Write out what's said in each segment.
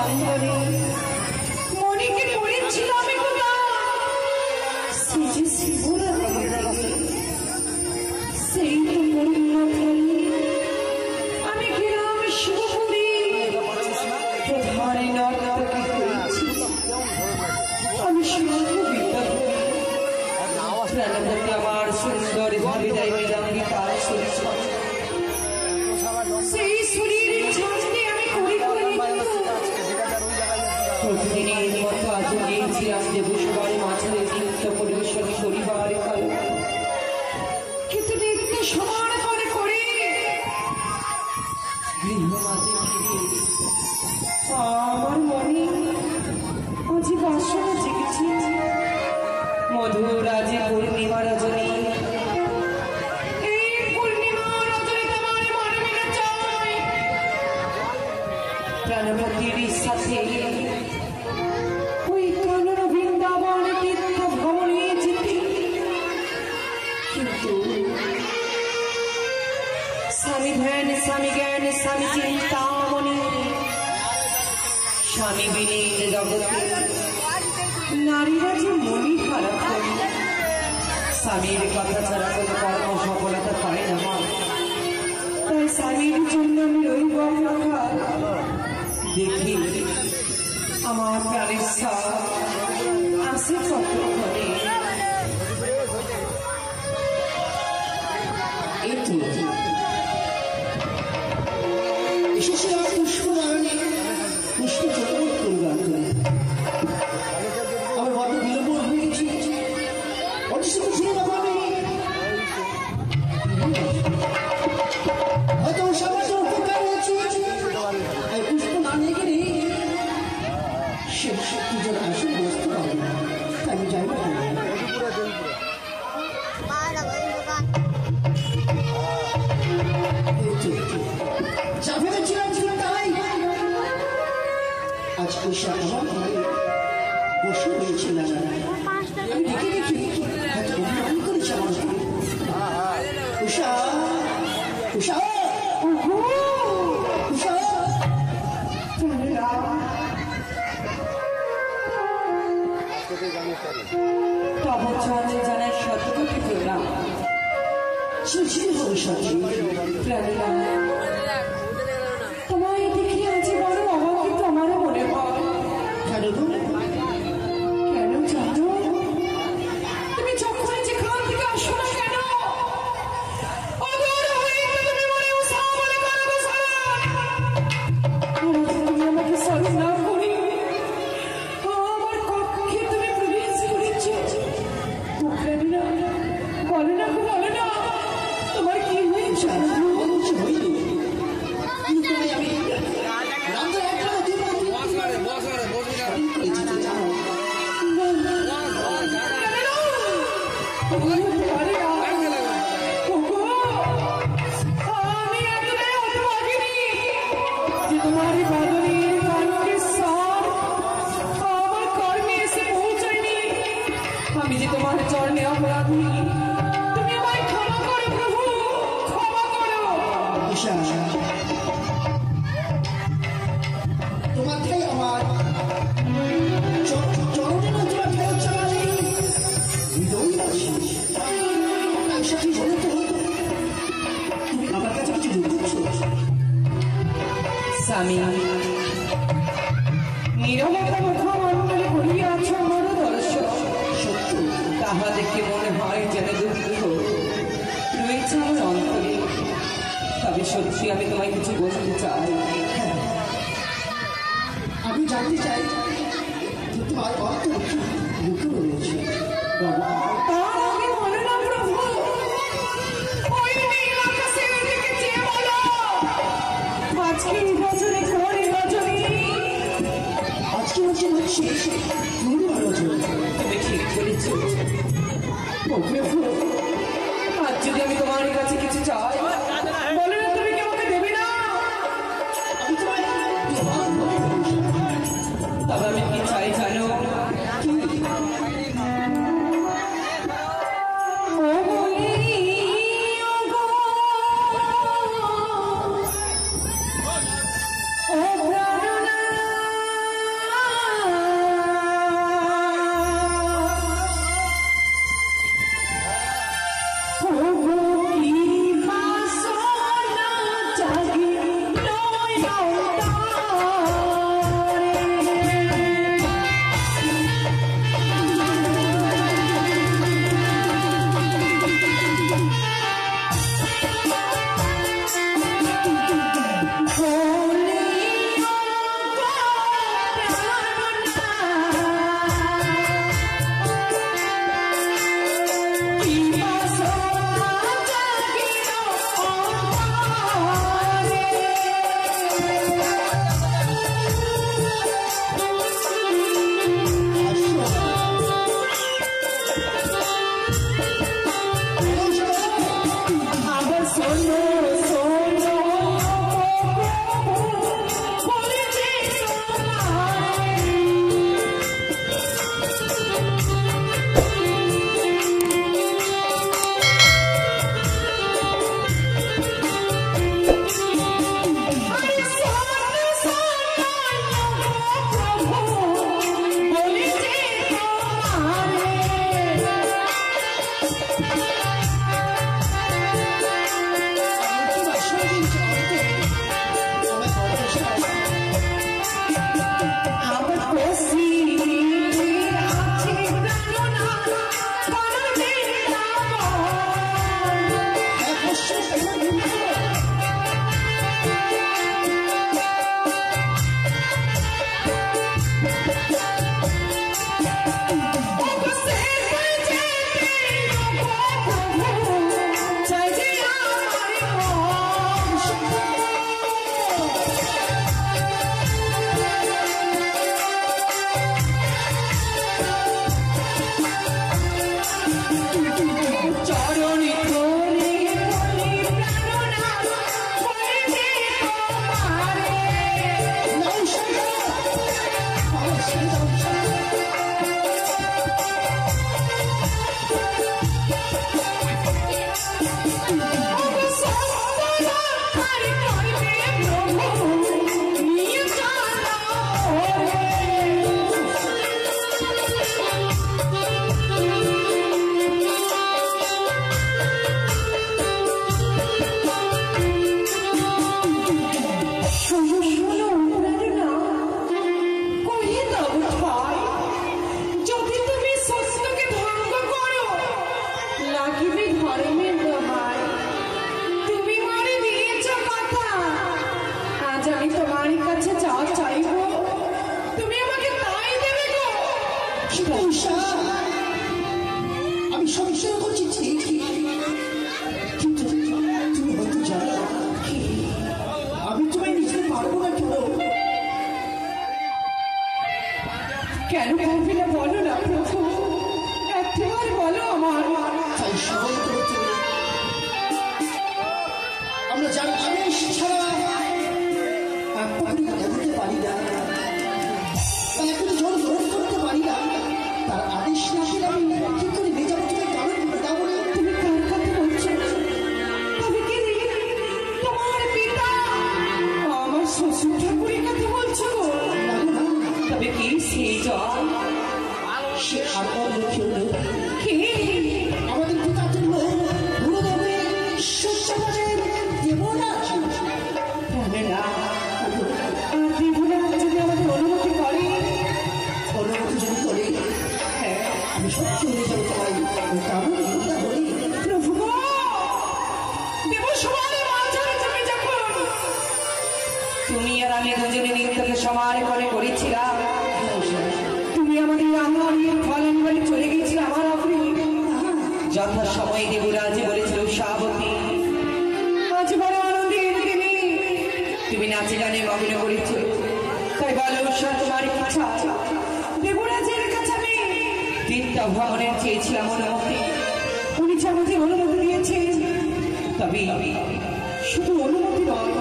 প্রাঙ্গণে মনিকে পড়েছিলাম একদা শ্রী শিবরা সেই তো মরিন্নাথে আমি গেলাম শিবপুরী প্রধানে নর্তকে হয়েছি আমি শিববিদ্যা প্রাণপতি আমার সুন্দর হৃদয় বিরাঙ্গিকা সেই শরীরের ছাঁচকে আমি করি প্রতিদিনের মতো আজ গিয়েছিলাম দেবসভার মাঝে নৃত্য পরিবেশন করিবার কালো কিন্তু নৃত্য সমান করে গৃহ মাঝে ফিরে আমার মনে আজ বাসনা জেগেছে মধুর আজ পূর্ণিমা রজনী প্রাণপতির সাথে ওই কানন বৃন্দাবন তীর্থ ভ্রমণে যেতে কিন্তু স্বামী ধ্যান স্বামী জ্ঞান স্বামী চিন্তামণি স্বামী বিনীত জগতে নারীরা যে মনি খারাপ করে স্বামীর কথা ছাড়া কোনো কর্ম সফলতা পায় না মা তাই স্বামীর জন্য আমি রইব দেখি আমার প্রাণের আসে কতক্ষণে এসেছিলাম পুষ্পনারায়ণে পুষ্প জগৎ পরিবার করে আমার বড় বিলম্ব হয়ে গেছি অতিশয় ছিল না পাবে হয়তো সমাজ উপকার হয়েছে পুষ্প না নিয়ে গেলে সে পুজোর আসল বস্তু পাবে না তাই আমি যাই না যা ভেবেছিলাম ছিল তাই আজ উষা আমার ঘরে বসে রয়েছিলাম আমি দেখে দেখি হয়তো অভিমান করেছি আমার উষা উষা উষা তব চরণে জানার শতকোটি প্রণাম সুশীল ভবিষ্যৎ প্রাণীরা তোমায় দেখে আজ বড় অবাক আমারও মনে হয় কেন জানো তুমি যখন যেখান থেকে আসো না কেন তুমি আমাকে স্মরণ না করি আমার কক্ষে তুমি প্রবেশ করেছো বলো না তোমার কি হয়েছে तुम्हारी बादलीर कान के साथ আমার কর্মে এসে পৌঁছায়নি আমি যে তোমার চরণে অপরাধী তুমি আমায় ক্ষমা করো প্রভু ক্ষমা করো তোমাকেই আমার চরণে না তোমার ফেরত চালানি হৃদয় আছে সাথে বলে তো তুমি আমার কাছে কিছু বলছো স্বামী নীরবতা মুখমণ্ডলে করিয়াছ আমার দর্শন সত্য তাহা দেখে মনে হয় যেন দুঃখ রয়েছে আমার অন্তরে তবে সত্যি আমি তোমায় কিছু বলতে চাই আমি জানতে চাই তোমার অন্তর দুঃখ রয়েছে বাবা তুমি ঠিক বলেছ আজ যদি আমি তোমার কাছে কিছু চাই বলে না তুমি কি আমাকে দেবে না তবে আমি কি চাই জানো Oh, কেন করবি না বলো না প্রভু, একবার বলো আমার। তাই সবাই করতে আমরা যার আদেশ ছাড়া এগোতে পারি না, তাই এখন জল গ্রহণ করতে পারি না। তার আদেশ না পেলে আমি কি করে বেজাবো? তুমি কারণ দাও না। তুমি কার কথা বলছো? তবে কি তোমার পিতা আমার শ্বশুর ঠাকুরের কথা বলছো? তবে কি সেই জল সে আর কেউ নেই। কি আমাদের পিতা তুল্য গুরুদেবের সূর্যদেবের দেবরাজ। প্রাণেরা দেবরাজ যদি আমাদের অনুমতি করে, অনুমতি যদি করে, হ্যাঁ আমি সত্যি হয়ে যাবো। সবাই কারণ হলে প্রভু দেব সমানে মাঝারে তুমি যখন তুমি আর আমি দুজনে নিত্যকে সমান করে করেছিলাম, তুমি আমাদের আমার ফলন বলে চলে গেছিলে আমার আপনি যথা সময় দেবরাজে বলেছিল শাবতী আজ বড় আনন্দের দিনে তুমি নাচে গানে মগ্ন করেছ। তাই বলো তোমার ইচ্ছা দেবরাজের কাছে আমি তিনটা ভ্রমণের চেয়েছিলাম অনুমতি, উনি যে আমাদের অনুমতি দিয়েছেন। তবে শুধু অনুমতি নয়,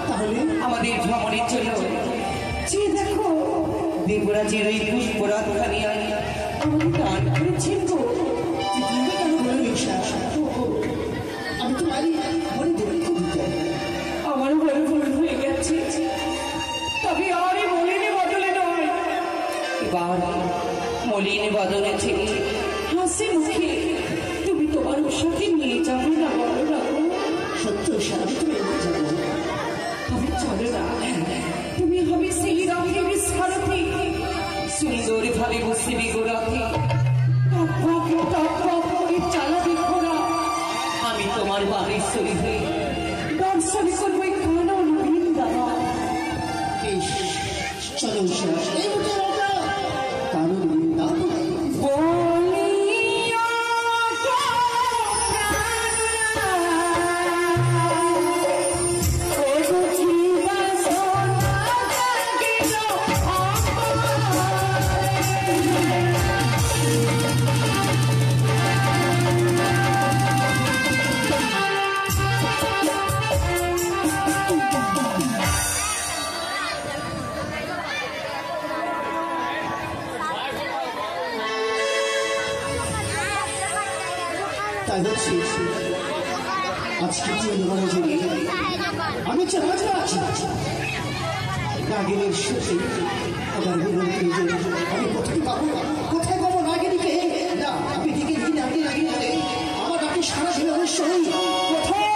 তাহলে আমাদের ভ্রমণের জন্য যে দেখো দেবরাজের ওই পুষ্পরাতখানি আমাদের দান করেছেন গো। আমি তো বাড়ি মনে দেবো আমার ঘরে ভুল হয়ে গেছে, তবে আর এই মলিনে বদলে নয়, এবার মলিনে বদলেছে হাসি মুখে তুমি তোমার সাথে নিয়ে যাবে না বলো না? সত্য সারা তুমি যাবো। তবে চলো না, তুমি হবে সেই রঙের সারথি, সুন্দর ভাবে বসিবি গোরাথি, চালাবি ঘোড়া, আমি তোমার বাড়ির সই হয়ে দর্শন করবো কানন বৃন্দাবন। চলো কারণ তাই হচ্ছে আজকে আমি রাজা আছি নাগিনীর সাথে আমার আমি কোথায় পাবো, কোথায় পাবো নাগিনীকে? না আপনি দিকে দিকে আপনি নাগিনীকে আমার আপনি সারা দিন অবশ্যই কোথায়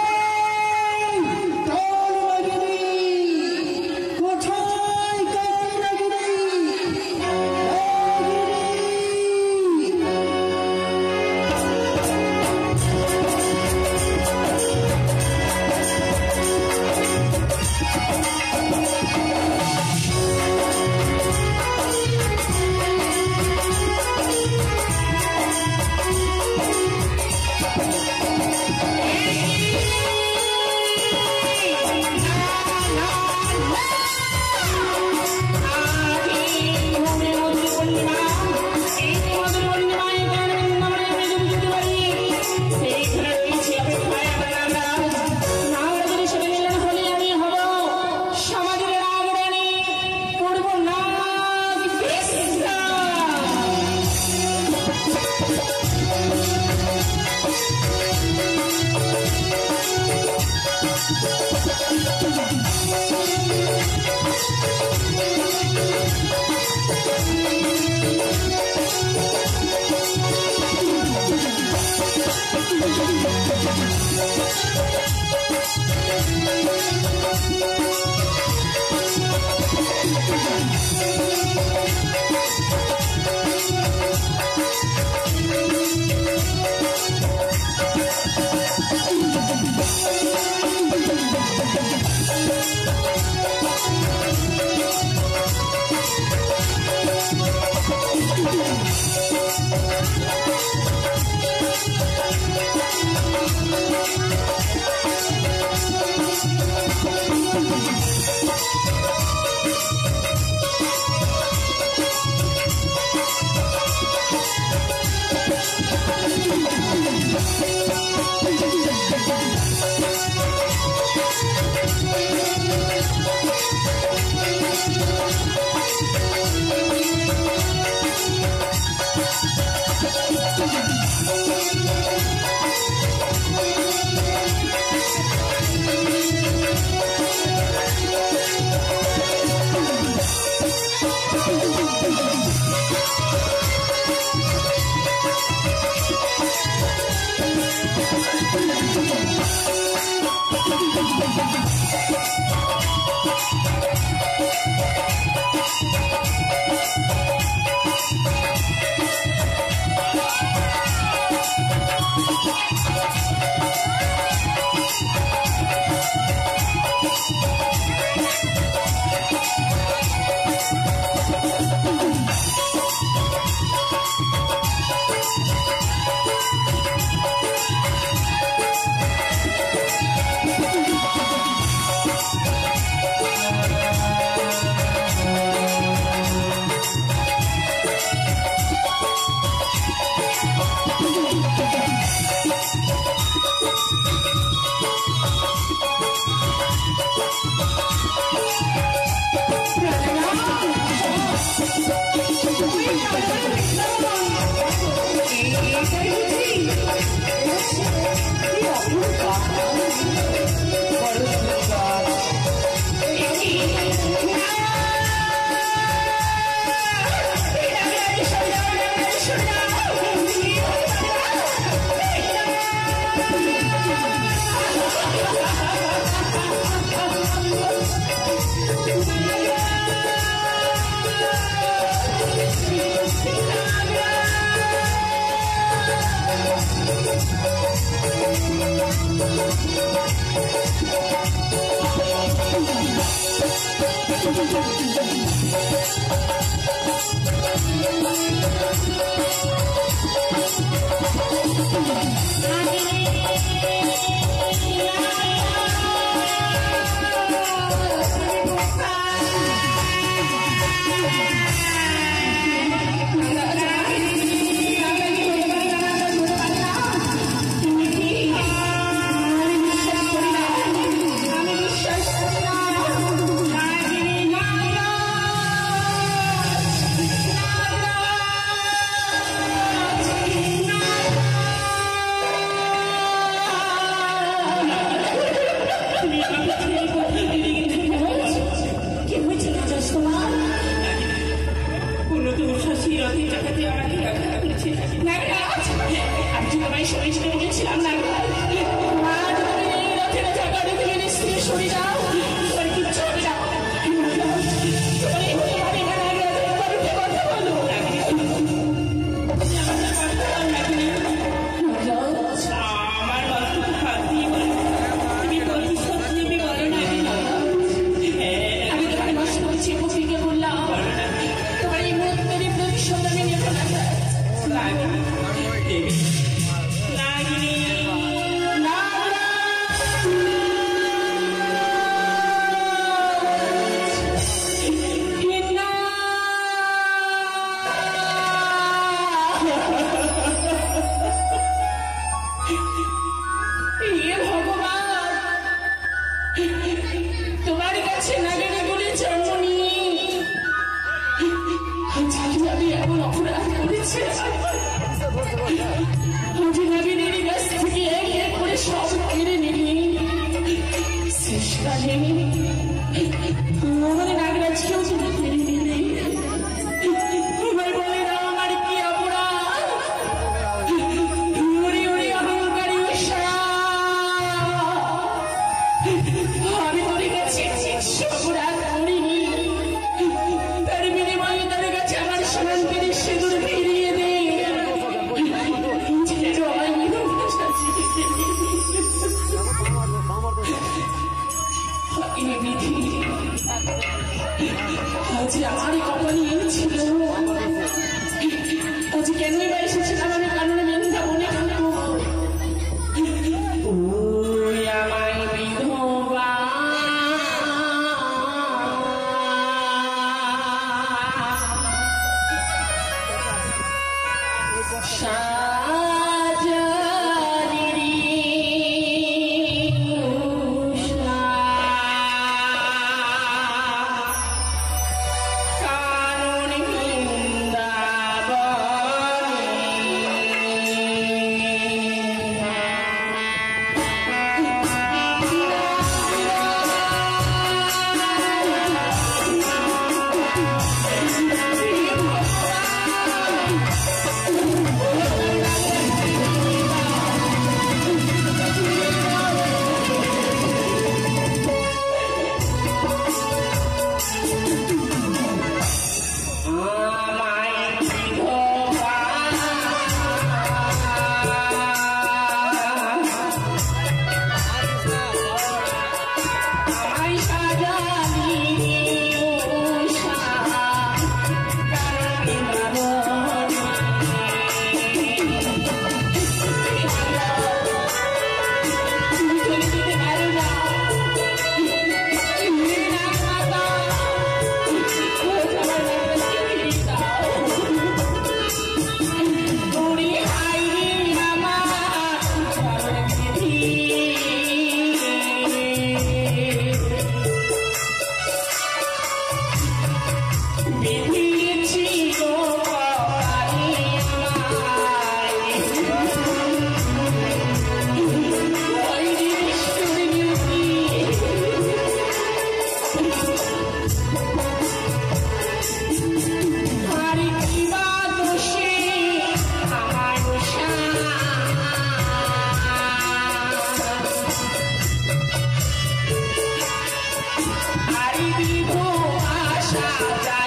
সাজায়